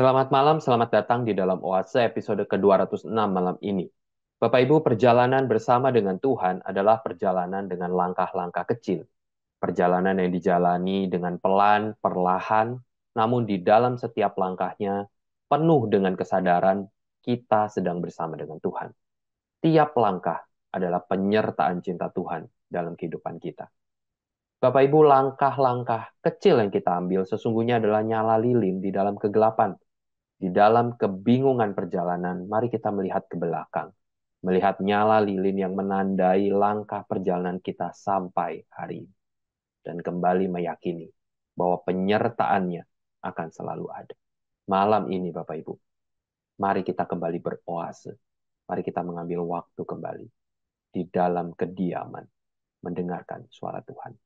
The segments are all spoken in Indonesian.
Selamat malam, selamat datang di dalam Oase episode ke-206 malam ini. Bapak Ibu, perjalanan bersama dengan Tuhan adalah perjalanan dengan langkah-langkah kecil. Perjalanan yang dijalani dengan pelan, perlahan, namun di dalam setiap langkahnya penuh dengan kesadaran kita sedang bersama dengan Tuhan. Tiap langkah adalah penyertaan cinta Tuhan dalam kehidupan kita. Bapak Ibu, langkah-langkah kecil yang kita ambil sesungguhnya adalah nyala lilin di dalam kegelapan. Di dalam kebingungan perjalanan, mari kita melihat ke belakang. Melihat nyala lilin yang menandai langkah perjalanan kita sampai hari ini. Dan kembali meyakini bahwa penyertaannya akan selalu ada. Malam ini Bapak Ibu, mari kita kembali beroase. Mari kita mengambil waktu kembali di dalam kediaman, mendengarkan suara Tuhan.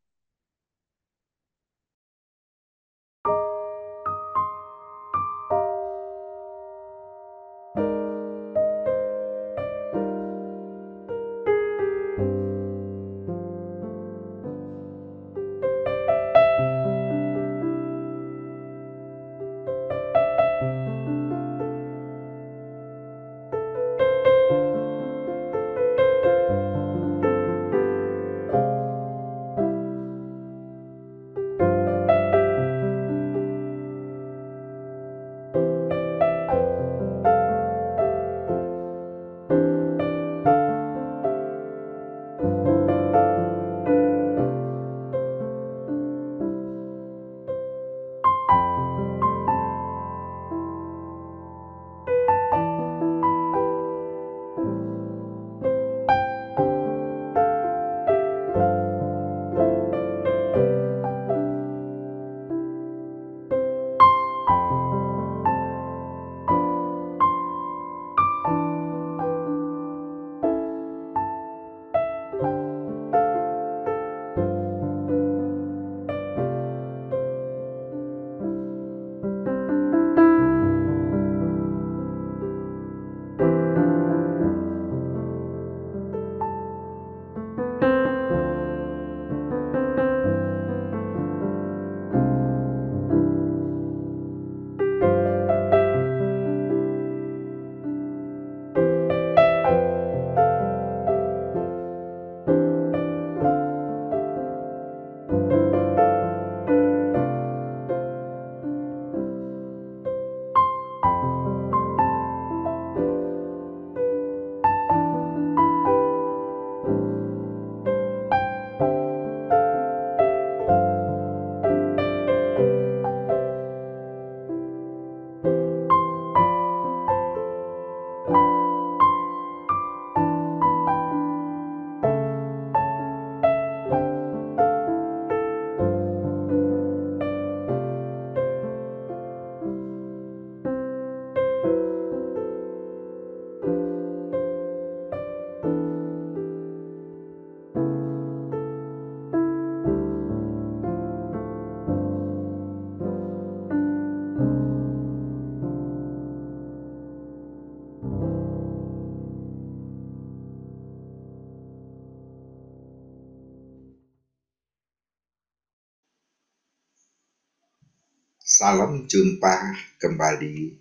Salam jumpa kembali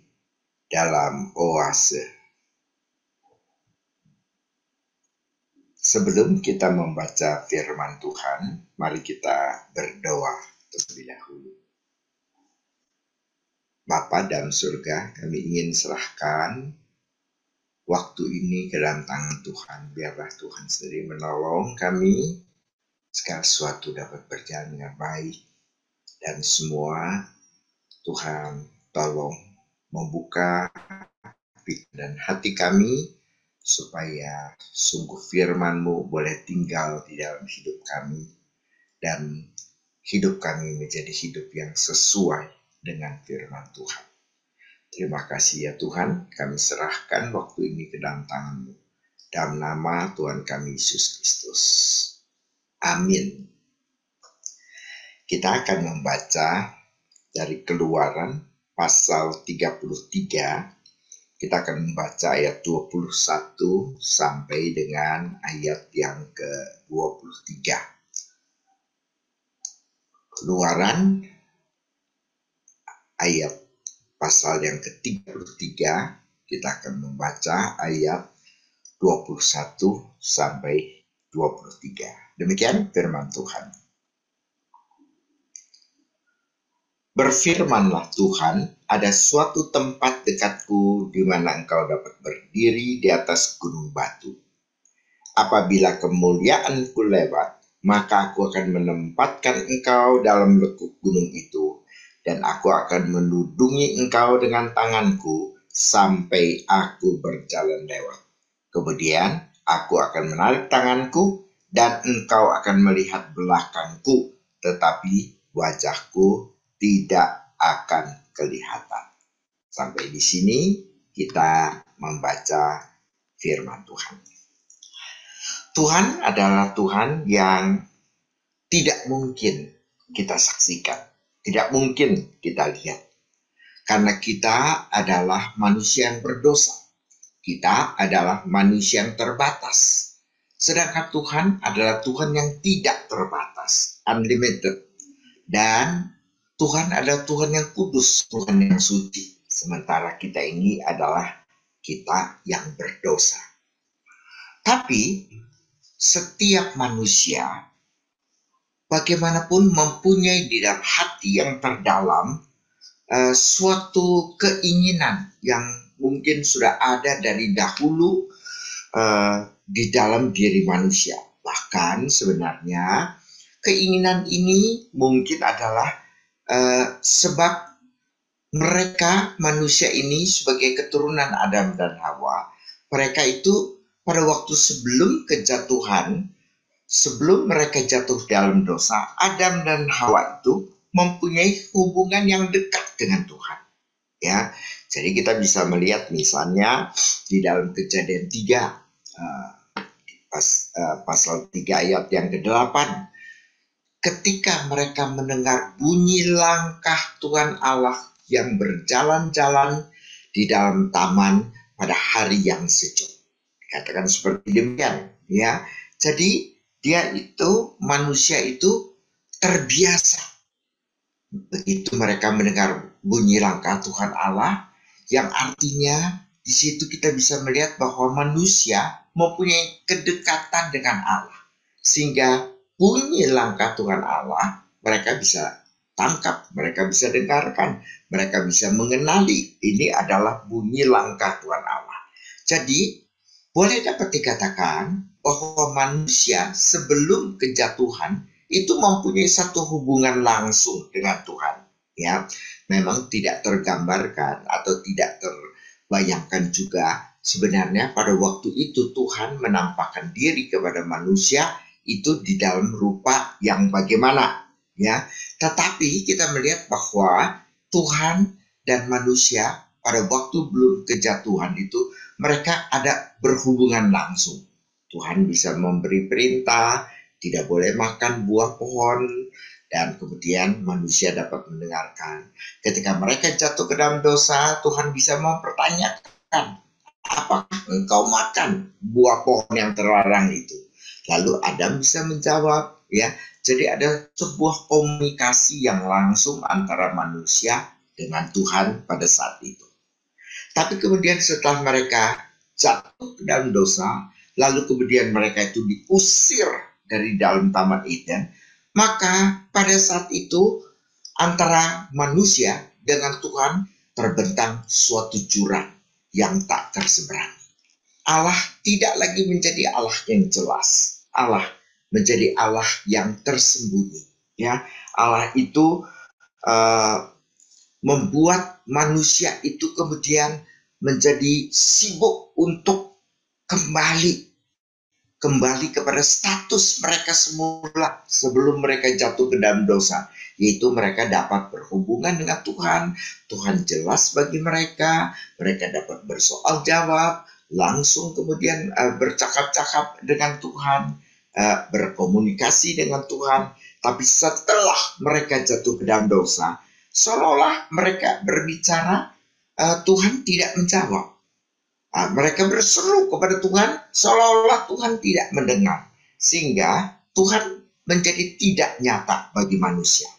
dalam Oase. Sebelum kita membaca firman Tuhan, mari kita berdoa terlebih dahulu. Bapa dalam surga, kami ingin serahkan waktu ini ke dalam tangan Tuhan. Biarlah Tuhan sendiri menolong kami, segala sesuatu dapat berjalan dengan baik. Dan semua Tuhan tolong membuka pikiran dan hati kami supaya sungguh firman-Mu boleh tinggal di dalam hidup kami dan hidup kami menjadi hidup yang sesuai dengan firman Tuhan. Terima kasih ya Tuhan, kami serahkan waktu ini ke dalam tangan-Mu. Dalam nama Tuhan kami Yesus Kristus. Amin. Kita akan membaca dari Keluaran pasal 33. Kita akan membaca ayat 21 sampai dengan ayat yang ke-23. Keluaran ayat pasal yang ke-33, kita akan membaca ayat 21 sampai 23. Demikian firman Tuhan. Berfirmanlah Tuhan, ada suatu tempat dekatku di mana engkau dapat berdiri di atas gunung batu. Apabila kemuliaanku lewat, maka aku akan menempatkan engkau dalam lekuk gunung itu, dan aku akan menudungi engkau dengan tanganku sampai aku berjalan lewat. Kemudian aku akan menarik tanganku, dan engkau akan melihat belakangku, tetapi wajahku tidak akan kelihatan. Sampai di sini kita membaca firman Tuhan. Tuhan adalah Tuhan yang tidak mungkin kita saksikan, tidak mungkin kita lihat. Karena kita adalah manusia yang berdosa. Kita adalah manusia yang terbatas. Sedangkan Tuhan adalah Tuhan yang tidak terbatas, unlimited. Dan Tuhan adalah Tuhan yang kudus, Tuhan yang suci. Sementara kita ini adalah kita yang berdosa. Tapi setiap manusia bagaimanapun mempunyai di dalam hati yang terdalam suatu keinginan yang mungkin sudah ada dari dahulu di dalam diri manusia. Bahkan sebenarnya keinginan ini mungkin adalah sebab mereka manusia ini sebagai keturunan Adam dan Hawa, mereka itu pada waktu sebelum kejatuhan, sebelum mereka jatuh dalam dosa, Adam dan Hawa itu mempunyai hubungan yang dekat dengan Tuhan. Ya, jadi kita bisa melihat misalnya di dalam Kejadian 3 pasal 3 ayat yang ke-8. Ketika mereka mendengar bunyi langkah Tuhan Allah yang berjalan-jalan di dalam taman pada hari yang sejuk. Dikatakan seperti demikian, ya. Jadi manusia itu terbiasa. Begitu mereka mendengar bunyi langkah Tuhan Allah, yang artinya di situ kita bisa melihat bahwa manusia mempunyai kedekatan dengan Allah. Sehingga bunyi langkah Tuhan Allah, mereka bisa tangkap, mereka bisa dengarkan, mereka bisa mengenali. Ini adalah bunyi langkah Tuhan Allah. Jadi, boleh dapat dikatakan bahwa manusia sebelum kejatuhan itu mempunyai satu hubungan langsung dengan Tuhan. Ya, memang tidak tergambarkan atau tidak terbayangkan juga sebenarnya pada waktu itu Tuhan menampakkan diri kepada manusia itu di dalam rupa yang bagaimana, ya. Tetapi kita melihat bahwa Tuhan dan manusia pada waktu belum kejatuhan itu mereka ada berhubungan langsung. Tuhan bisa memberi perintah, tidak boleh makan buah pohon, dan kemudian manusia dapat mendengarkan. Ketika mereka jatuh ke dalam dosa, Tuhan bisa mempertanyakan, apakah engkau makan buah pohon yang terlarang itu? Lalu Adam bisa menjawab, ya. Jadi ada sebuah komunikasi yang langsung antara manusia dengan Tuhan pada saat itu. Tapi kemudian setelah mereka jatuh ke dalam dosa, lalu kemudian mereka itu diusir dari dalam Taman Eden, maka pada saat itu antara manusia dengan Tuhan terbentang suatu jurang yang tak terseberangi. Allah tidak lagi menjadi Allah yang jelas. Allah menjadi Allah yang tersembunyi. Ya, Allah itu membuat manusia itu kemudian menjadi sibuk untuk kembali kepada status mereka semula sebelum mereka jatuh ke dalam dosa, yaitu mereka dapat berhubungan dengan Tuhan. Tuhan jelas bagi mereka dapat bersoal jawab, langsung kemudian bercakap-cakap dengan Tuhan, berkomunikasi dengan Tuhan. Tapi setelah mereka jatuh ke dalam dosa, seolah-olah mereka berbicara, Tuhan tidak menjawab. Mereka berseru kepada Tuhan, seolah-olah Tuhan tidak mendengar. Sehingga Tuhan menjadi tidak nyata bagi manusia.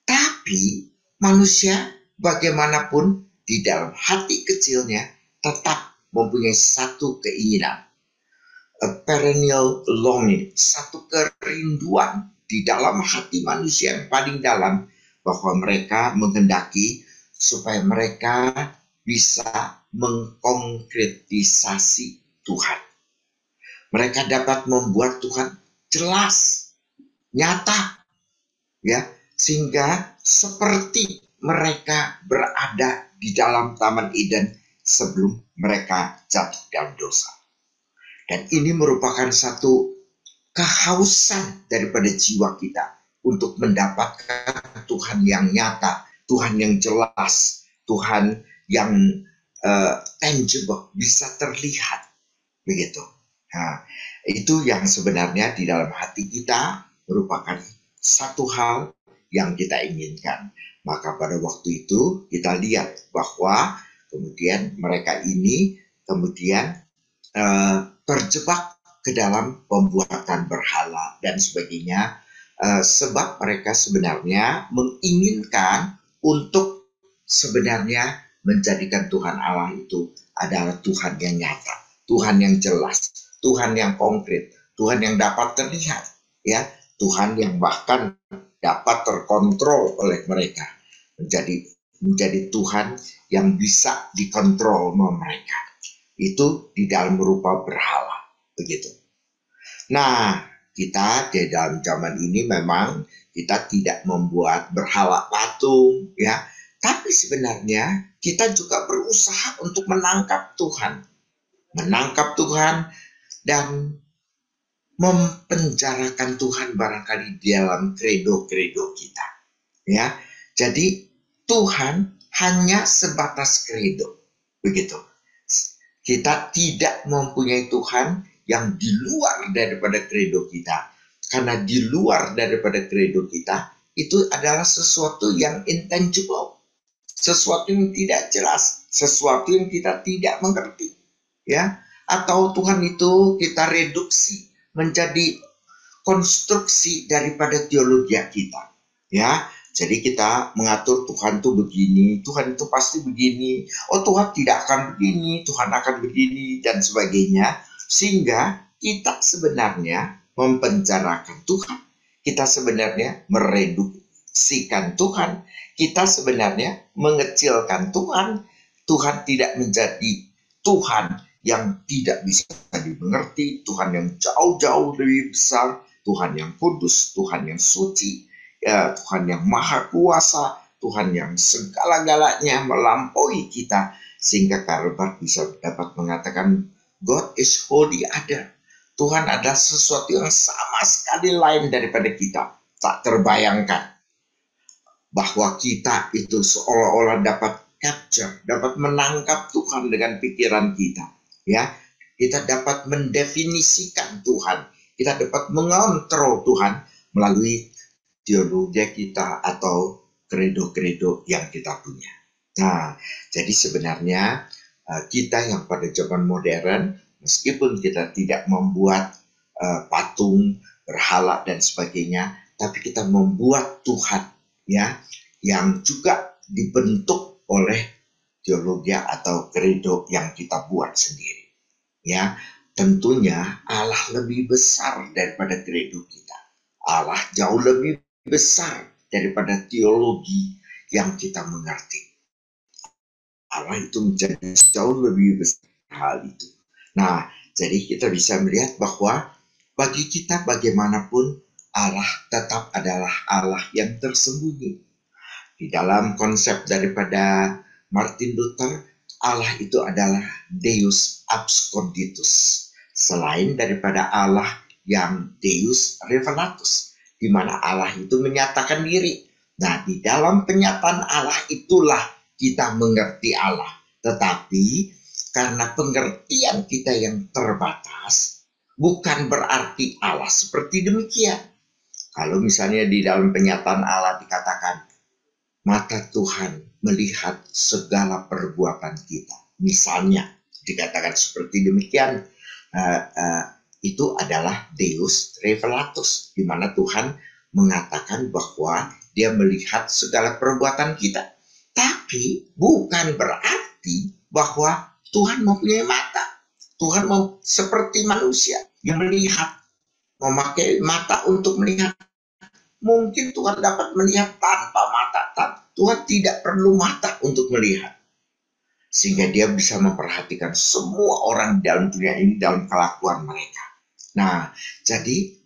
Tapi manusia bagaimanapun di dalam hati kecilnya tetap mempunyai satu keinginan, a perennial longing, satu kerinduan di dalam hati manusia yang paling dalam, bahwa mereka menghendaki supaya mereka bisa mengkonkretisasi Tuhan. Mereka dapat membuat Tuhan jelas, nyata, ya, sehingga seperti mereka berada di dalam Taman Eden sebelum mereka jatuh dalam dosa. Dan ini merupakan satu kehausan daripada jiwa kita untuk mendapatkan Tuhan yang nyata, Tuhan yang jelas, Tuhan yang tangible, bisa terlihat, begitu. Nah, itu yang sebenarnya di dalam hati kita merupakan satu hal yang kita inginkan. Maka pada waktu itu kita lihat bahwa kemudian mereka ini kemudian terjebak ke dalam pembuatan berhala dan sebagainya, sebab mereka sebenarnya menginginkan untuk sebenarnya menjadikan Tuhan Allah itu adalah Tuhan yang nyata, Tuhan yang jelas, Tuhan yang konkret, Tuhan yang dapat terlihat, ya, Tuhan yang bahkan dapat terkontrol oleh mereka, menjadi Tuhan yang bisa dikontrol oleh mereka. Itu di dalam rupa berhala, begitu. Nah, kita di dalam zaman ini memang kita tidak membuat berhala patung, ya, tapi sebenarnya kita juga berusaha untuk menangkap Tuhan dan mempenjarakan Tuhan barangkali di dalam kredo-kredo kita, ya. Jadi Tuhan hanya sebatas kredo, begitu. Kita tidak mempunyai Tuhan yang di luar daripada kredo kita, karena di luar daripada kredo kita itu adalah sesuatu yang intangible, sesuatu yang tidak jelas, sesuatu yang kita tidak mengerti, ya. Atau Tuhan itu kita reduksi menjadi konstruksi daripada teologi kita, ya. Jadi kita mengatur Tuhan itu begini, Tuhan itu pasti begini, oh Tuhan tidak akan begini, Tuhan akan begini, dan sebagainya. Sehingga kita sebenarnya mempenjarakan Tuhan, kita sebenarnya mereduksikan Tuhan, kita sebenarnya mengecilkan Tuhan. Tuhan tidak menjadi Tuhan yang tidak bisa dimengerti, Tuhan yang jauh-jauh lebih besar, Tuhan yang kudus, Tuhan yang suci, ya, Tuhan yang maha kuasa, Tuhan yang segala-galanya melampaui kita, sehingga Calvert bisa dapat mengatakan God is wholly other. Tuhan adalah sesuatu yang sama sekali lain daripada kita. Tak terbayangkan bahwa kita itu seolah-olah dapat capture, dapat menangkap Tuhan dengan pikiran kita, ya. Kita dapat mendefinisikan Tuhan, kita dapat mengontrol Tuhan melalui teologi kita atau kredo-kredo yang kita punya. Nah, jadi sebenarnya kita yang pada zaman modern, meskipun kita tidak membuat patung, berhala dan sebagainya, tapi kita membuat Tuhan, ya, yang juga dibentuk oleh teologi atau kredo yang kita buat sendiri, ya. Tentunya Allah lebih besar daripada kredo kita. Allah jauh lebih besar daripada teologi yang kita mengerti. Allah itu menjadi jauh lebih besar hal itu. Nah, jadi kita bisa melihat bahwa bagi kita bagaimanapun Allah tetap adalah Allah yang tersembunyi. Di dalam konsep daripada Martin Luther, Allah itu adalah Deus absconditus, selain daripada Allah yang Deus revelatus, di mana Allah itu menyatakan diri. Nah, di dalam penyataan Allah itulah kita mengerti Allah. Tetapi karena pengertian kita yang terbatas, bukan berarti Allah seperti demikian. Kalau misalnya di dalam penyataan Allah dikatakan, mata Tuhan melihat segala perbuatan kita, misalnya dikatakan seperti demikian, itu adalah Deus revelatus, di mana Tuhan mengatakan bahwa Dia melihat segala perbuatan kita. Tapi bukan berarti bahwa Tuhan mempunyai mata. Tuhan mau seperti manusia yang melihat, memakai mata untuk melihat. Mungkin Tuhan dapat melihat tanpa mata. Tuhan tidak perlu mata untuk melihat. Sehingga dia bisa memperhatikan semua orang dalam dunia ini dalam kelakuan mereka. Nah, jadi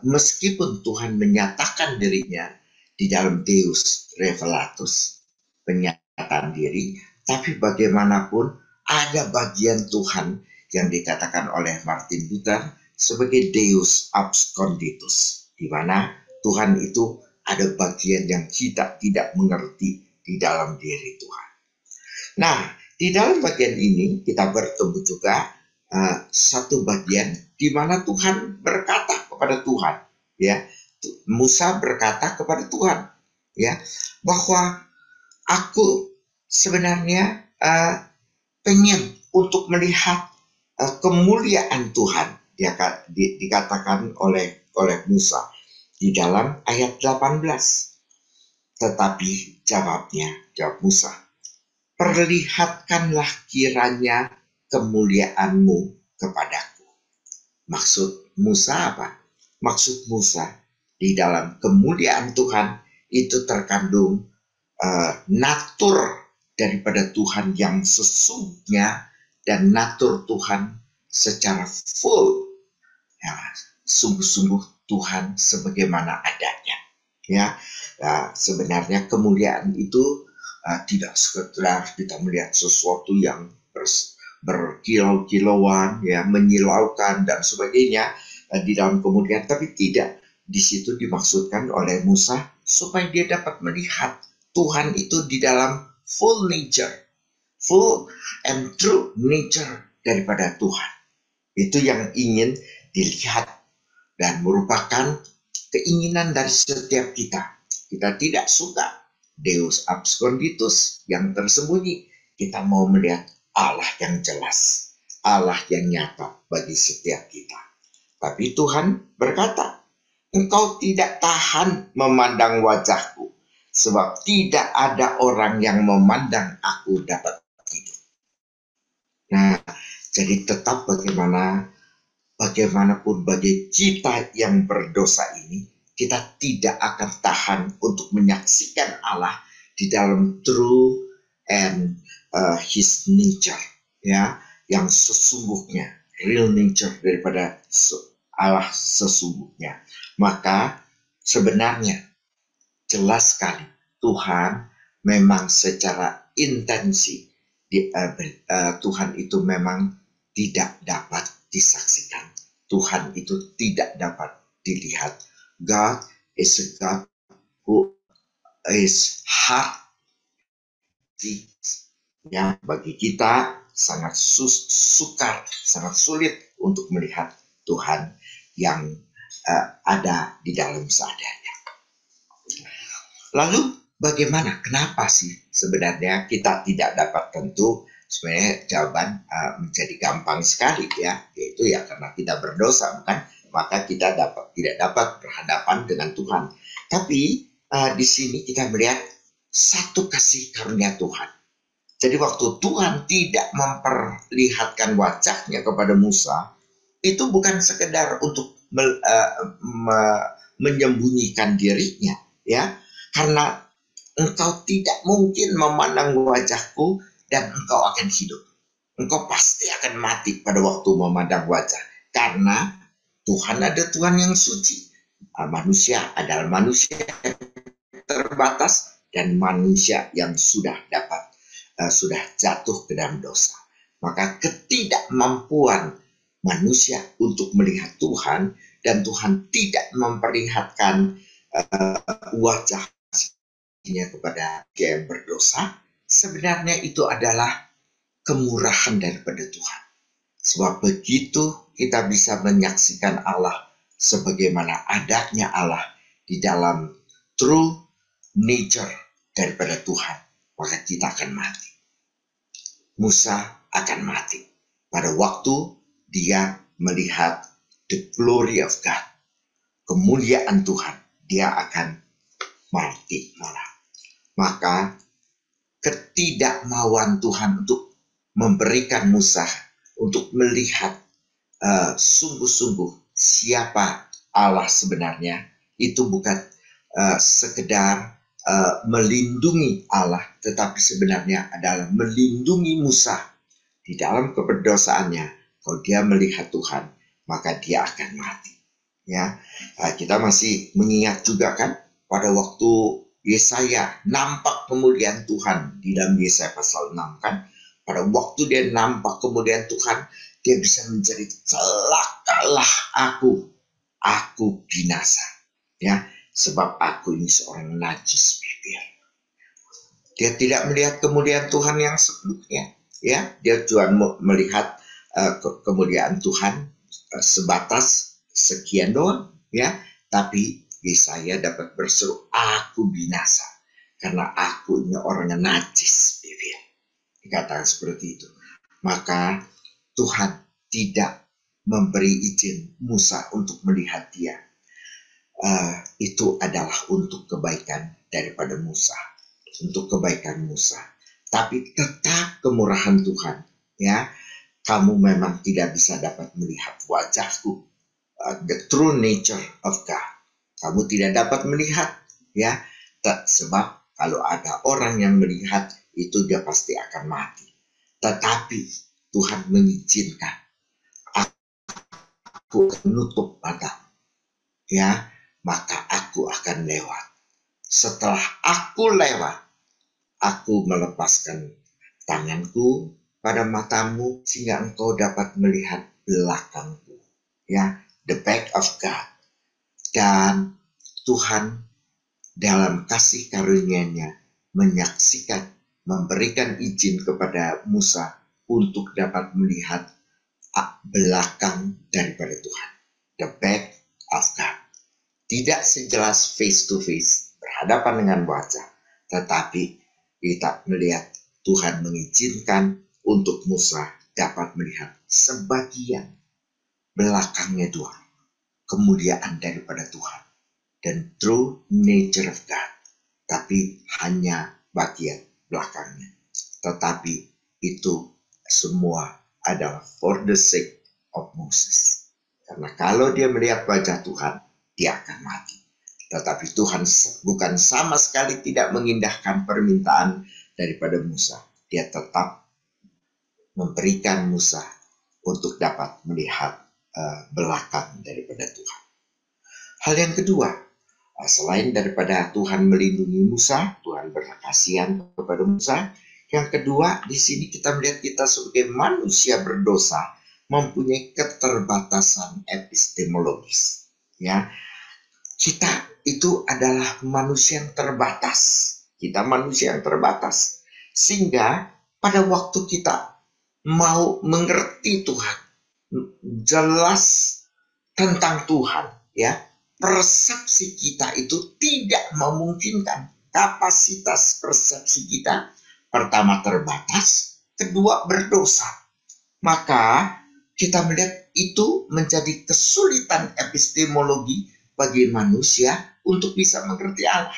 meskipun Tuhan menyatakan dirinya di dalam Deus Revelatus, penyataan diri, tapi bagaimanapun ada bagian Tuhan yang dikatakan oleh Martin Luther sebagai Deus Absconditus, di mana Tuhan itu ada bagian yang kita tidak mengerti di dalam diri Tuhan. Nah, di dalam bagian ini kita bertemu juga satu bagian di mana Tuhan berkata kepada Tuhan, ya, Musa berkata kepada Tuhan, ya, bahwa aku sebenarnya pengen untuk melihat kemuliaan Tuhan, ya, dikatakan oleh Musa di dalam ayat 18. Tetapi jawab Musa, perlihatkanlah kiranya kemuliaanmu kepadaku. Maksud Musa apa? Maksud Musa di dalam kemuliaan Tuhan itu terkandung natur daripada Tuhan yang sesungguhnya dan natur Tuhan secara full, ya, sungguh-sungguh Tuhan sebagaimana adanya, ya. Sebenarnya kemuliaan itu tidak sekedar kita melihat sesuatu yang berkilau-kilauan, ya, menyilaukan dan sebagainya di dalam kemuliaan, tapi tidak. Di situ dimaksudkan oleh Musa supaya dia dapat melihat Tuhan itu di dalam full nature, full and true nature daripada Tuhan. Itu yang ingin dilihat dan merupakan keinginan dari setiap kita. Kita tidak suka Deus Absconditus yang tersembunyi. Kita mau melihat Allah yang jelas, Allah yang nyata bagi setiap kita. Tapi Tuhan berkata, engkau tidak tahan memandang wajahku, sebab tidak ada orang yang memandang aku dapat hidup. Nah, jadi tetap bagaimanapun bagi kita yang berdosa ini, kita tidak akan tahan untuk menyaksikan Allah di dalam true and His nature, ya, yang sesungguhnya, real nature daripada Allah sesungguhnya. Maka sebenarnya jelas sekali Tuhan memang secara intensi Tuhan itu memang tidak dapat disaksikan. Tuhan itu tidak dapat dilihat. God is a God who is hard. Ya, bagi kita sangat sukar, sangat sulit untuk melihat Tuhan yang ada di dalam seadanya. Lalu bagaimana? Kenapa sih sebenarnya kita tidak dapat? Tentu sebenarnya jawaban menjadi gampang sekali, ya, yaitu ya karena kita berdosa, bukan? Maka kita tidak dapat berhadapan dengan Tuhan. Tapi di sini kita melihat satu kasih karunia Tuhan. Jadi waktu Tuhan tidak memperlihatkan wajahnya kepada Musa, itu bukan sekedar untuk menyembunyikan dirinya, ya, karena engkau tidak mungkin memandang wajahku dan engkau akan hidup. Engkau pasti akan mati pada waktu memandang wajah, karena Tuhan ada Tuhan yang suci. Manusia adalah manusia yang terbatas dan manusia yang sudah jatuh ke dalam dosa. Maka ketidakmampuan manusia untuk melihat Tuhan dan Tuhan tidak memperlihatkan wajahnya kepada dia yang berdosa, sebenarnya itu adalah kemurahan daripada Tuhan. Sebab begitu kita bisa menyaksikan Allah sebagaimana adanya Allah di dalam true nature daripada Tuhan, maka kita akan mati. Musa akan mati pada waktu dia melihat the glory of God, kemuliaan Tuhan. Dia akan mati malah. Maka ketidakmauan Tuhan untuk memberikan Musa untuk melihat sungguh-sungguh siapa Allah sebenarnya, itu bukan sekedar melindungi Allah, tetapi sebenarnya adalah melindungi Musa di dalam keberdosaannya. Kalau dia melihat Tuhan, maka dia akan mati. Ya, kita masih mengingat juga kan pada waktu Yesaya nampak kemuliaan Tuhan di dalam Yesaya pasal 6 kan, pada waktu dia nampak kemuliaan Tuhan, dia bisa menjadi celakalah aku binasa, ya, sebab aku ini seorang najis bibir. Dia tidak melihat kemuliaan Tuhan yang sebelumnya, ya, dia cuma melihat kemuliaan Tuhan sebatas sekian doang, ya, tapi Yesaya dapat berseru, aku binasa karena aku ini orang yang najis bibir. Dikatakan seperti itu. Maka Tuhan tidak memberi izin Musa untuk melihat dia. Itu adalah untuk kebaikan daripada Musa, untuk kebaikan Musa. Tapi tetap kemurahan Tuhan, ya. Kamu memang tidak bisa dapat melihat wajahku, the true nature of God. Kamu tidak dapat melihat, ya, sebab kalau ada orang yang melihat itu dia pasti akan mati. Tetapi Tuhan mengizinkan, aku akan menutup mata, ya, maka aku akan lewat. Setelah aku lewat, aku melepaskan tanganku pada matamu sehingga engkau dapat melihat belakangku, ya, the back of God. Dan Tuhan dalam kasih karunia-Nya menyaksikan, memberikan izin kepada Musa untuk dapat melihat belakang daripada Tuhan, the back of God. Tidak sejelas face to face, berhadapan dengan wajah, tetapi kita melihat Tuhan mengizinkan untuk Musa dapat melihat sebagian belakangnya Tuhan, kemuliaan daripada Tuhan, dan true nature of God, tapi hanya bagian belakangnya. Tetapi itu semua adalah for the sake of Moses. Karena kalau dia melihat wajah Tuhan, dia akan mati. Tetapi Tuhan bukan sama sekali tidak mengindahkan permintaan daripada Musa. Dia tetap memberikan Musa untuk dapat melihat belakang daripada Tuhan. Hal yang kedua, selain daripada Tuhan melindungi Musa, Tuhan berkasihan kepada Musa. Yang kedua, di sini kita melihat kita sebagai manusia berdosa mempunyai keterbatasan epistemologis. Ya, kita itu adalah manusia yang terbatas. Kita manusia yang terbatas. Sehingga pada waktu kita mau mengerti Tuhan, jelas tentang Tuhan, ya, persepsi kita itu tidak memungkinkan. Kapasitas persepsi kita pertama terbatas, kedua berdosa. Maka kita melihat itu menjadi kesulitan epistemologi bagi manusia untuk bisa mengerti Allah.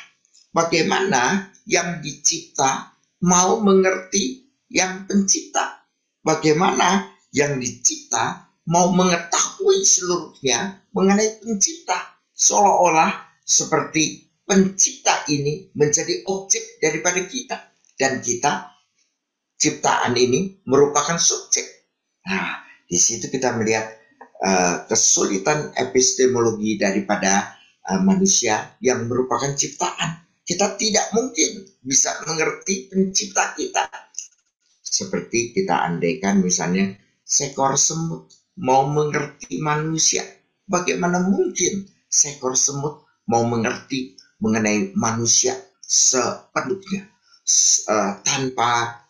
Bagaimana yang dicipta mau mengerti yang pencipta? Bagaimana yang dicipta mau mengetahui seluruhnya mengenai pencipta? Seolah-olah seperti pencipta ini menjadi objek daripada kita. Dan kita, ciptaan ini merupakan subjek. Nah, di situ kita melihat kesulitan epistemologi daripada manusia yang merupakan ciptaan. Kita tidak mungkin bisa mengerti pencipta kita. Seperti kita andaikan misalnya seekor semut mau mengerti manusia. Bagaimana mungkin seekor semut mau mengerti mengenai manusia sepenuhnya tanpa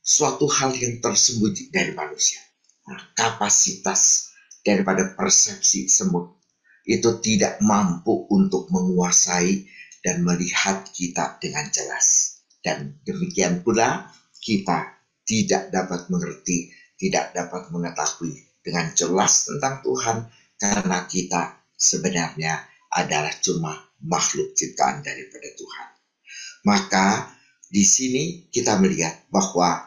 suatu hal yang tersembunyi dari manusia. Nah, kapasitas daripada persepsi semut itu tidak mampu untuk menguasai dan melihat kita dengan jelas. Dan demikian pula kita tidak dapat mengerti, tidak dapat mengetahui dengan jelas tentang Tuhan karena kita sebenarnya adalah cuma makhluk ciptaan daripada Tuhan. Maka di sini kita melihat bahwa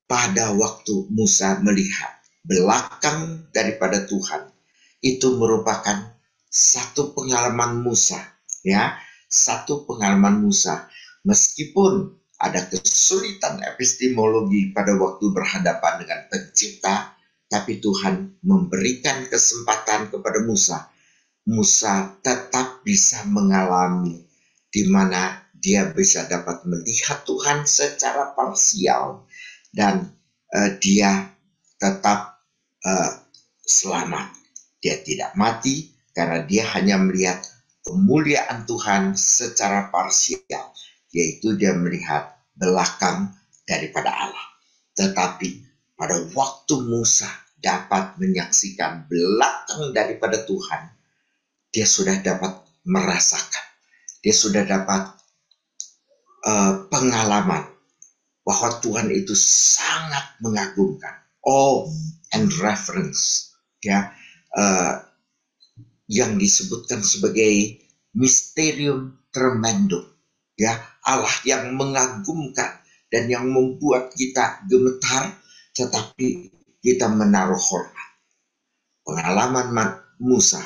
pada waktu Musa melihat belakang daripada Tuhan, itu merupakan satu pengalaman Musa, ya, satu pengalaman Musa. Meskipun ada kesulitan epistemologi pada waktu berhadapan dengan Pencipta, tapi Tuhan memberikan kesempatan kepada Musa. Musa tetap bisa mengalami di mana dia bisa dapat melihat Tuhan secara parsial dan dia tetap selamat. Dia tidak mati karena dia hanya melihat kemuliaan Tuhan secara parsial, yaitu dia melihat belakang daripada Allah. Tetapi pada waktu Musa dapat menyaksikan belakang daripada Tuhan, dia sudah dapat merasakan, dia sudah dapat pengalaman bahwa Tuhan itu sangat mengagumkan. Awe and reverence, ya, yang disebutkan sebagai mysterium tremendum, ya, Allah yang mengagumkan dan yang membuat kita gemetar, tetapi kita menaruh hormat. Pengalaman Musa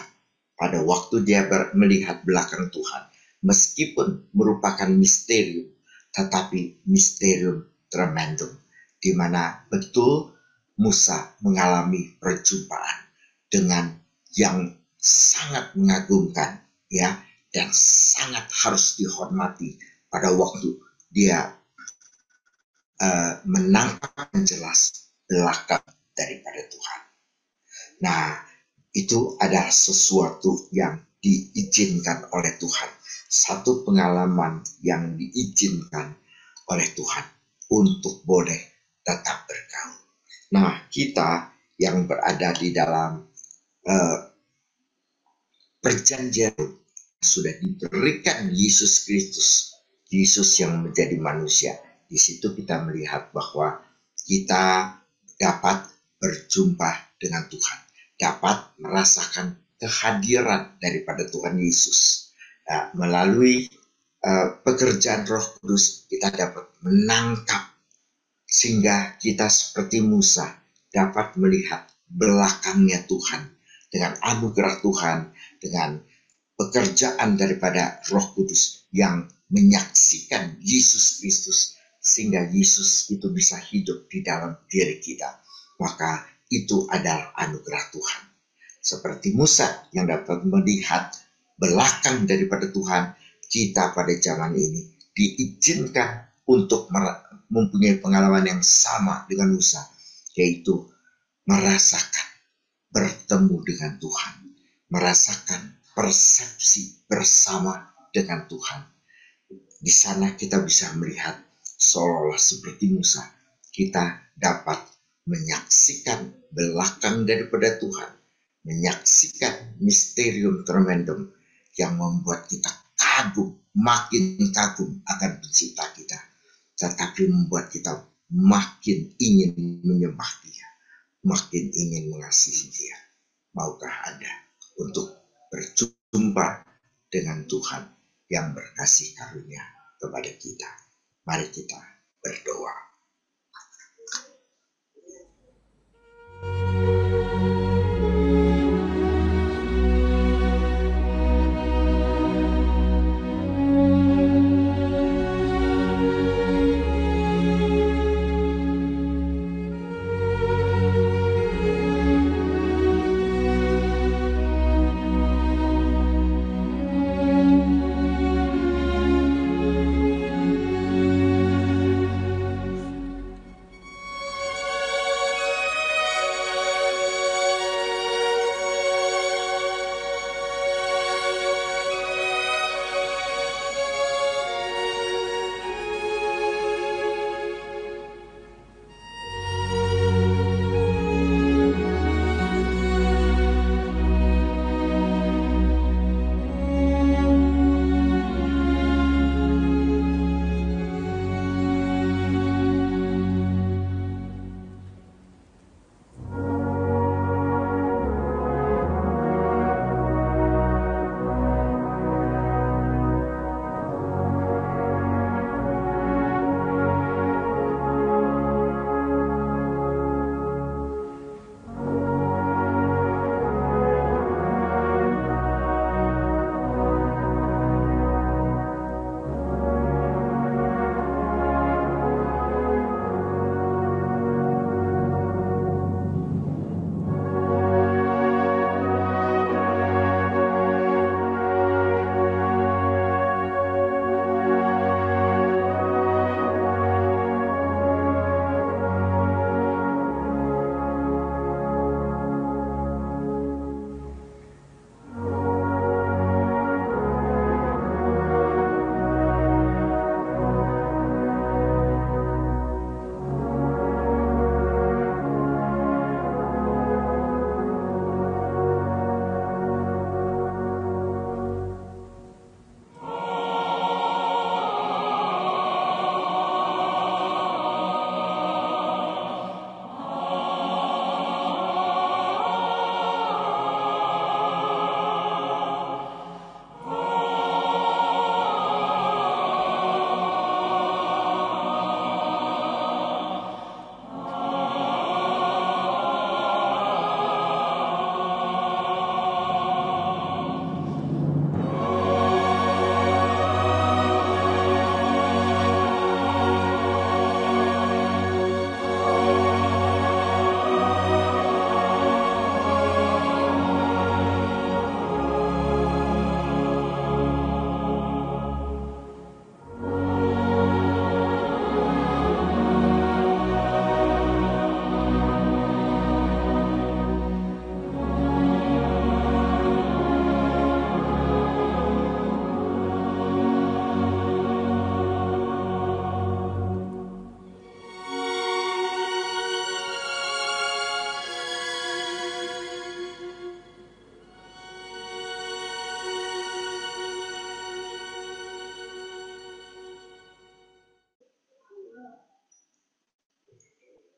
pada waktu dia melihat belakang Tuhan, meskipun merupakan misterium, tetapi misterium tremendum, di mana betul Musa mengalami perjumpaan dengan yang sangat mengagumkan, ya, dan sangat harus dihormati pada waktu dia menangkap jelas belakang daripada Tuhan. Nah, itu adalah sesuatu yang diizinkan oleh Tuhan. Satu pengalaman yang diizinkan oleh Tuhan untuk boleh tetap bergaul. Nah, kita yang berada di dalam perjanjian sudah diberikan Yesus Kristus, Yesus yang menjadi manusia. Di situ kita melihat bahwa kita dapat berjumpa dengan Tuhan, dapat merasakan kehadiran daripada Tuhan Yesus. Nah, melalui pekerjaan Roh Kudus kita dapat menangkap, sehingga kita seperti Musa dapat melihat belakangnya Tuhan dengan anugerah Tuhan, dengan pekerjaan daripada Roh Kudus yang menyaksikan Yesus Kristus, sehingga Yesus itu bisa hidup di dalam diri kita. Maka itu adalah anugerah Tuhan. Seperti Musa yang dapat melihat belakang daripada Tuhan, kita pada zaman ini diizinkan untuk mempunyai pengalaman yang sama dengan Musa, yaitu merasakan bertemu dengan Tuhan, merasakan persepsi bersama dengan Tuhan. Di sana kita bisa melihat seolah-olah seperti Musa, kita dapat menyaksikan belakang daripada Tuhan, menyaksikan misterium tremendum yang membuat kita kagum, makin kagum akan Pencipta kita, tetapi membuat kita makin ingin menyembah Dia, makin ingin mengasihi Dia. Maukah Anda untuk berjumpa dengan Tuhan yang berkasih karunia kepada kita? Mari kita berdoa.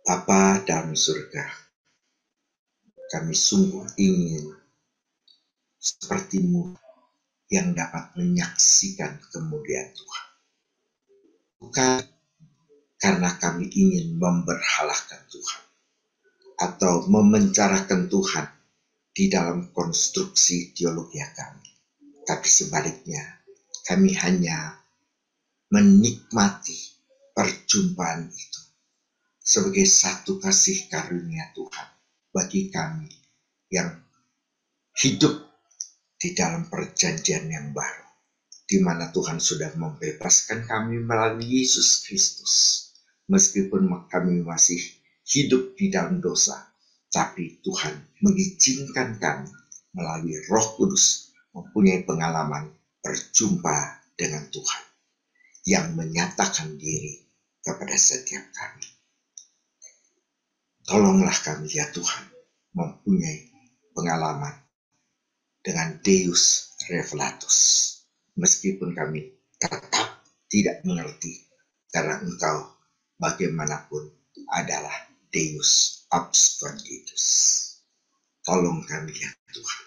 Bapa dalam surga, kami sungguh ingin seperti-Mu yang dapat menyaksikan kemuliaan Tuhan. Bukan karena kami ingin memberhalakan Tuhan atau memencarakan Tuhan di dalam konstruksi teologi kami. Tapi sebaliknya, kami hanya menikmati perjumpaan itu sebagai satu kasih karunia Tuhan bagi kami yang hidup di dalam perjanjian yang baru, di mana Tuhan sudah membebaskan kami melalui Yesus Kristus. Meskipun kami masih hidup di dalam dosa, tapi Tuhan mengizinkan kami melalui Roh Kudus mempunyai pengalaman berjumpa dengan Tuhan yang menyatakan diri kepada setiap kami. Tolonglah kami ya Tuhan mempunyai pengalaman dengan Deus Revelatus, meskipun kami tetap tidak mengerti, karena Engkau bagaimanapun adalah Deus Absconditus. Tolong kami ya Tuhan.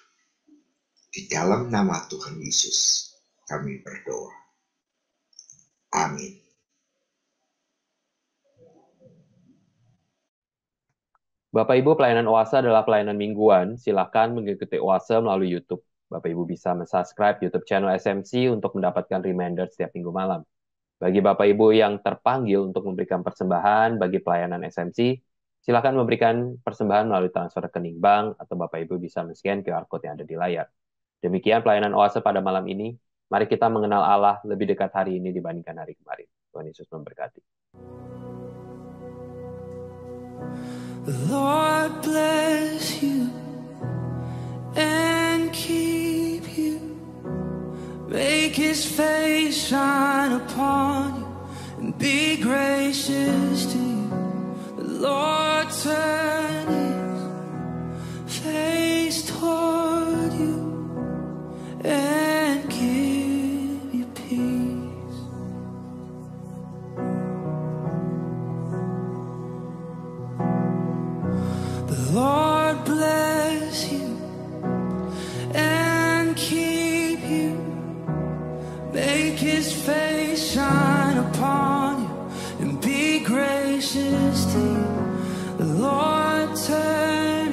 Di dalam nama Tuhan Yesus kami berdoa. Amin. Bapak Ibu, pelayanan Oase adalah pelayanan mingguan. Silakan mengikuti Oase melalui YouTube. Bapak Ibu bisa subscribe YouTube channel SMC untuk mendapatkan reminder setiap minggu malam. Bagi Bapak Ibu yang terpanggil untuk memberikan persembahan bagi pelayanan SMC, silakan memberikan persembahan melalui transfer rekening bank atau Bapak Ibu bisa men-scan QR Code yang ada di layar. Demikian pelayanan Oase pada malam ini. Mari kita mengenal Allah lebih dekat hari ini dibandingkan hari kemarin. Tuhan Yesus memberkati. The Lord bless you and keep you. Make His face shine upon you and be gracious to you. The Lord turn His face toward you and give you peace. The Lord bless you and keep you. Make His face shine upon you and be gracious to you. The Lord turn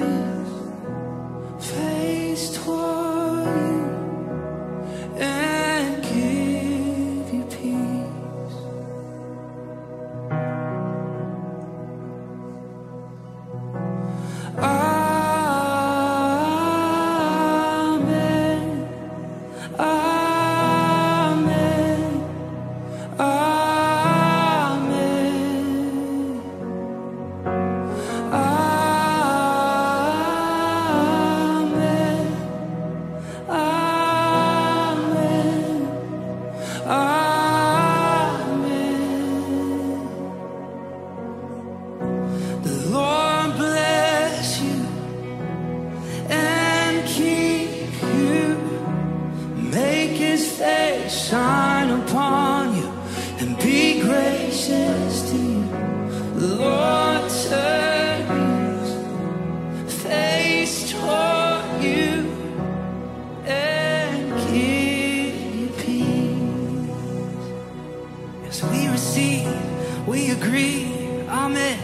His face toward you and give you peace. Amen. Amen. Amen. Amen. Amen. Amen. The Lord bless you and keep you. Make His face shine upon you and be gracious to you. The Lord turn His face toward you and give you peace. As we receive, we agree. Amen.